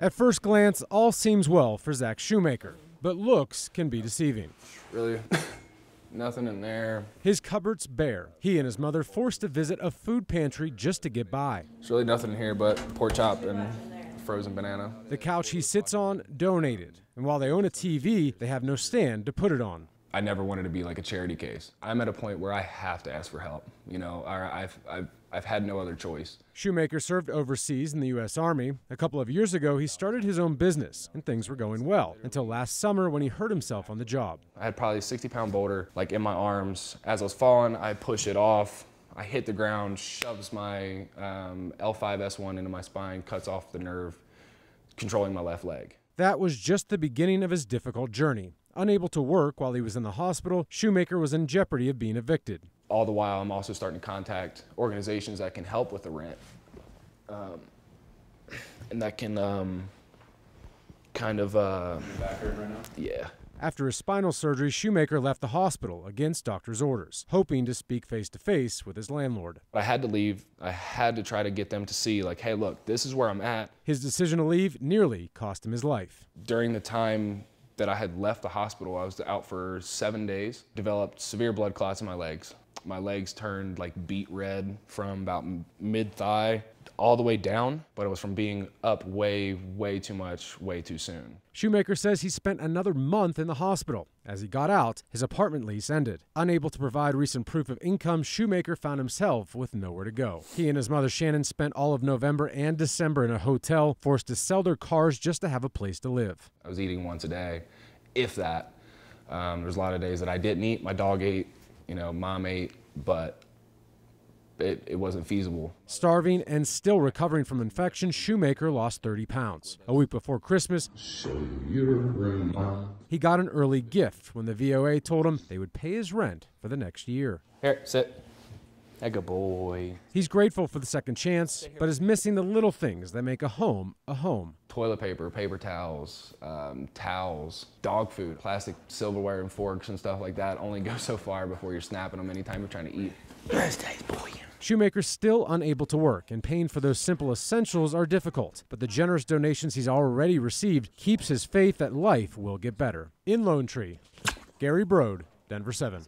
At first glance, all seems well for Zach Shoemaker, but looks can be deceiving. Really, nothing in there. His cupboard's bare. He and his mother forced to visit a food pantry just to get by. There's really nothing in here but pork chop and frozen banana. The couch he sits on, donated. And while they own a TV, they have no stand to put it on. I never wanted to be like a charity case. I'm at a point where I have to ask for help. You know, I've had no other choice. Shoemaker served overseas in the U.S. Army. A couple of years ago, he started his own business, and things were going well, until last summer when he hurt himself on the job. I had probably a 60-pound boulder like in my arms. As I was falling, I push it off. I hit the ground, shoves my L5-S1 into my spine, cuts off the nerve, controlling my left leg. That was just the beginning of his difficult journey. Unable to work while he was in the hospital, Shoemaker was in jeopardy of being evicted. All the while, I'm also starting to contact organizations that can help with the rent. And that can kind of... Back hurt right now? Yeah. After his spinal surgery, Shoemaker left the hospital against doctor's orders, hoping to speak face-to-face with his landlord. I had to leave. I had to try to get them to see, like, hey, look, this is where I'm at. His decision to leave nearly cost him his life. During the time that I had left the hospital, I was out for 7 days, developed severe blood clots in my legs. My legs turned like beet red from about mid-thigh all the way down, but it was from being up way too much, way too soon. Shoemaker says he spent another month in the hospital. As he got out, his apartment lease ended. Unable to provide recent proof of income, Shoemaker found himself with nowhere to go. He and his mother Shannon spent all of November and December in a hotel, forced to sell their cars just to have a place to live. I was eating once a day, if that. There's a lot of days that I didn't eat. My dog ate, you know, mom ate, but it wasn't feasible. Starving and still recovering from infection, Shoemaker lost 30 pounds. A week before Christmas, he got an early gift when the VOA told him they would pay his rent for the next year. Here, sit. Hey, good boy. He's grateful for the second chance, but is missing the little things that make a home a home. Toilet paper, paper towels, towels, dog food, plastic silverware and forks and stuff like that only go so far before you're snapping them anytime you're trying to eat. Shoemaker's still unable to work, and paying for those simple essentials are difficult. But the generous donations he's already received keeps his faith that life will get better. In Lone Tree, Gary Brode, Denver 7.